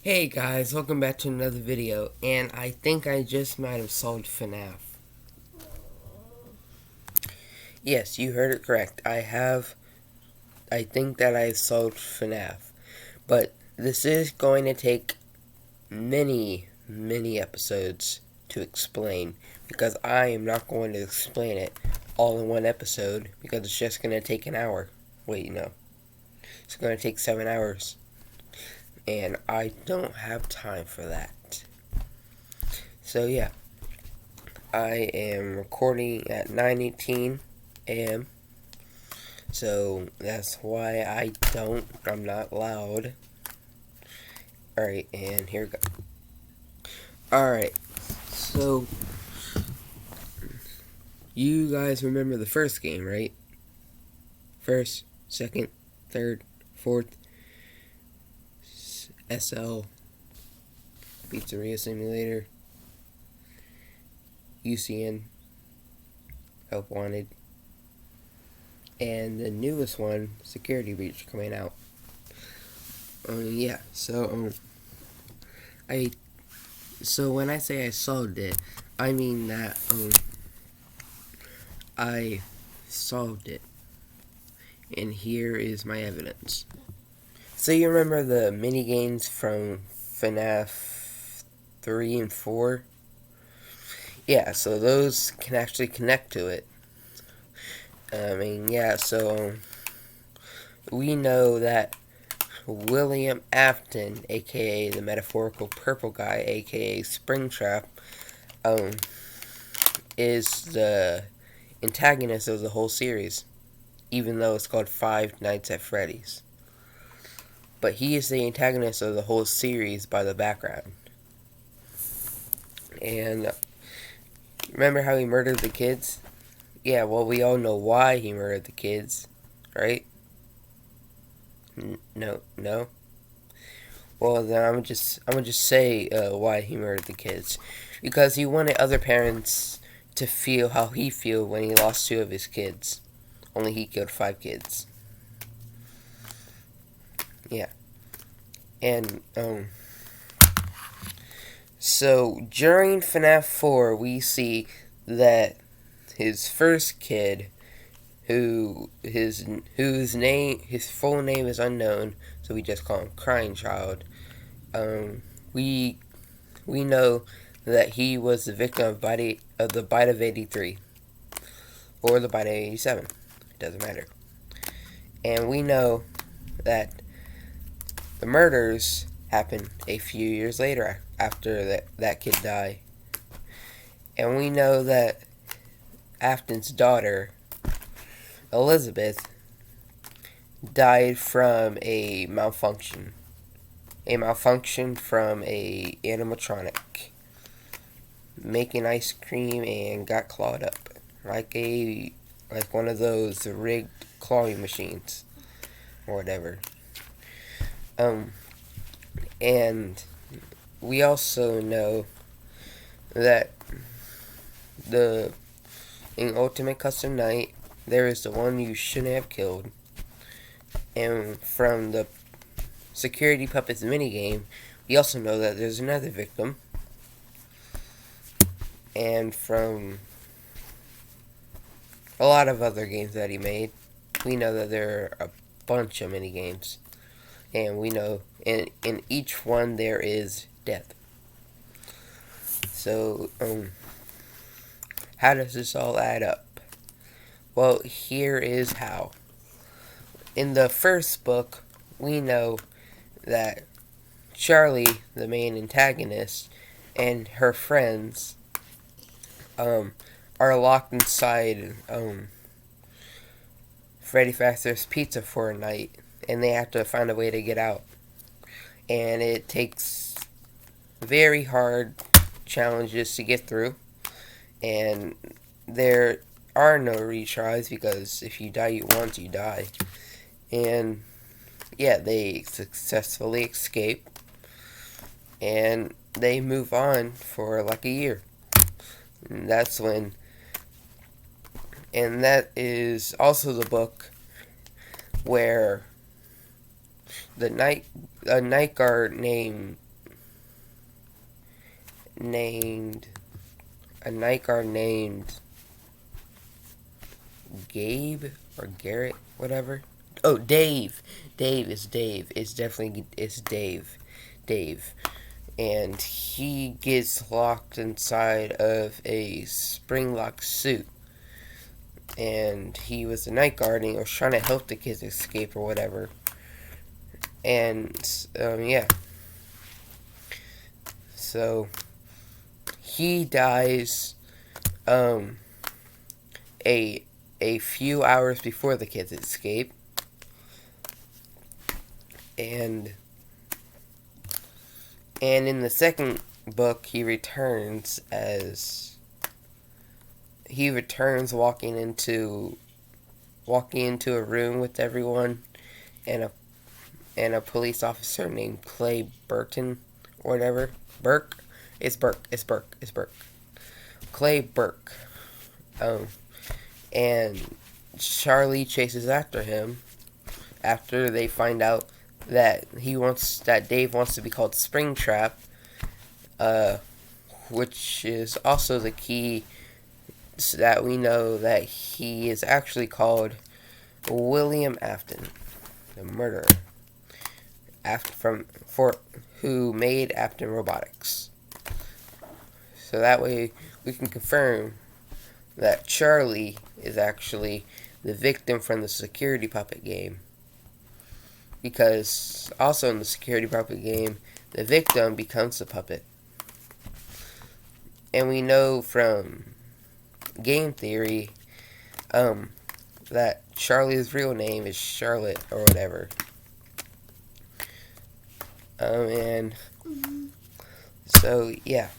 Hey guys, welcome back to another video, and I think I just might have solved FNAF. Yes, you heard it correct. I think that I solved FNAF. But this is going to take many episodes to explain, because I am not going to explain it all in one episode, because it's just going to take an hour. Wait, no. It's going to take 7 hours, and I don't have time for that. So yeah. I am recording at 9:18 a.m. So that's why I'm not loud. Alright, and here we go. Alright, so you guys remember the first game, right? First, second, third, fourth, SL, Pizzeria Simulator, UCN, Help Wanted, and the newest one, Security Breach, coming out. Yeah, so when I say I solved it, I mean that I solved it, and here is my evidence. So you remember the mini games from FNAF 3 and 4? Yeah, so those can actually connect to it. We know that William Afton, aka the metaphorical purple guy, aka Springtrap, is the antagonist of the whole series, even though it's called Five Nights at Freddy's. But he is the antagonist of the whole series by the background. And remember how he murdered the kids? Yeah, well, we all know why he murdered the kids, right? No. Well, then I'm gonna just say why he murdered the kids, because he wanted other parents to feel how he feel when he lost 2 of his kids. Only he killed 5 kids. Yeah, and so during FNAF 4, we see that his first kid, whose full name is unknown, so we just call him Crying Child. We know that he was the victim of the bite of 83, or the bite of 87. It doesn't matter. And we know that the murders happened a few years later after that kid died. And we know that Afton's daughter, Elizabeth, died from a malfunction. A malfunction from a animatronic making ice cream and got clawed up like one of those rigged clawing machines or whatever. And we also know that in Ultimate Custom Night, there is the one you shouldn't have killed. And from the Security Puppets minigame, we also know that there's another victim. And from a lot of other games that he made, we know that there are a bunch of minigames. And we know in each one there is death. So, how does this all add up? Well, here is how. In the first book, we know that Charlie, the main antagonist, and her friends are locked inside Freddy Fazbear's Pizza for a night, and they have to find a way to get out. And it takes very hard challenges to get through, and there are no retries, because if you die once, you die. And yeah, they successfully escape, and they move on for like a year. And that is also the book where a night guard named named a night guard named Gabe or Garrett, whatever. Oh, Dave. Dave. It's definitely Dave. Dave. And he gets locked inside of a spring lock suit. And he was the night guard and he was trying to help the kids escape or whatever. And yeah. So he dies a few hours before the kids escape. And in the second book, he returns walking into a room with everyone, and a police officer named Clay Burton or whatever. Burke. Clay Burke. And Charlie chases after him after they find out that Dave wants to be called Springtrap, which is also the key so that we know that he is actually called William Afton, the murderer, who made Afton Robotics. So that way we can confirm that Charlie is actually the victim from the security puppet game. Because also in the security puppet game, the victim becomes the puppet. And we know from game theory that Charlie's real name is Charlotte or whatever. And so, yeah.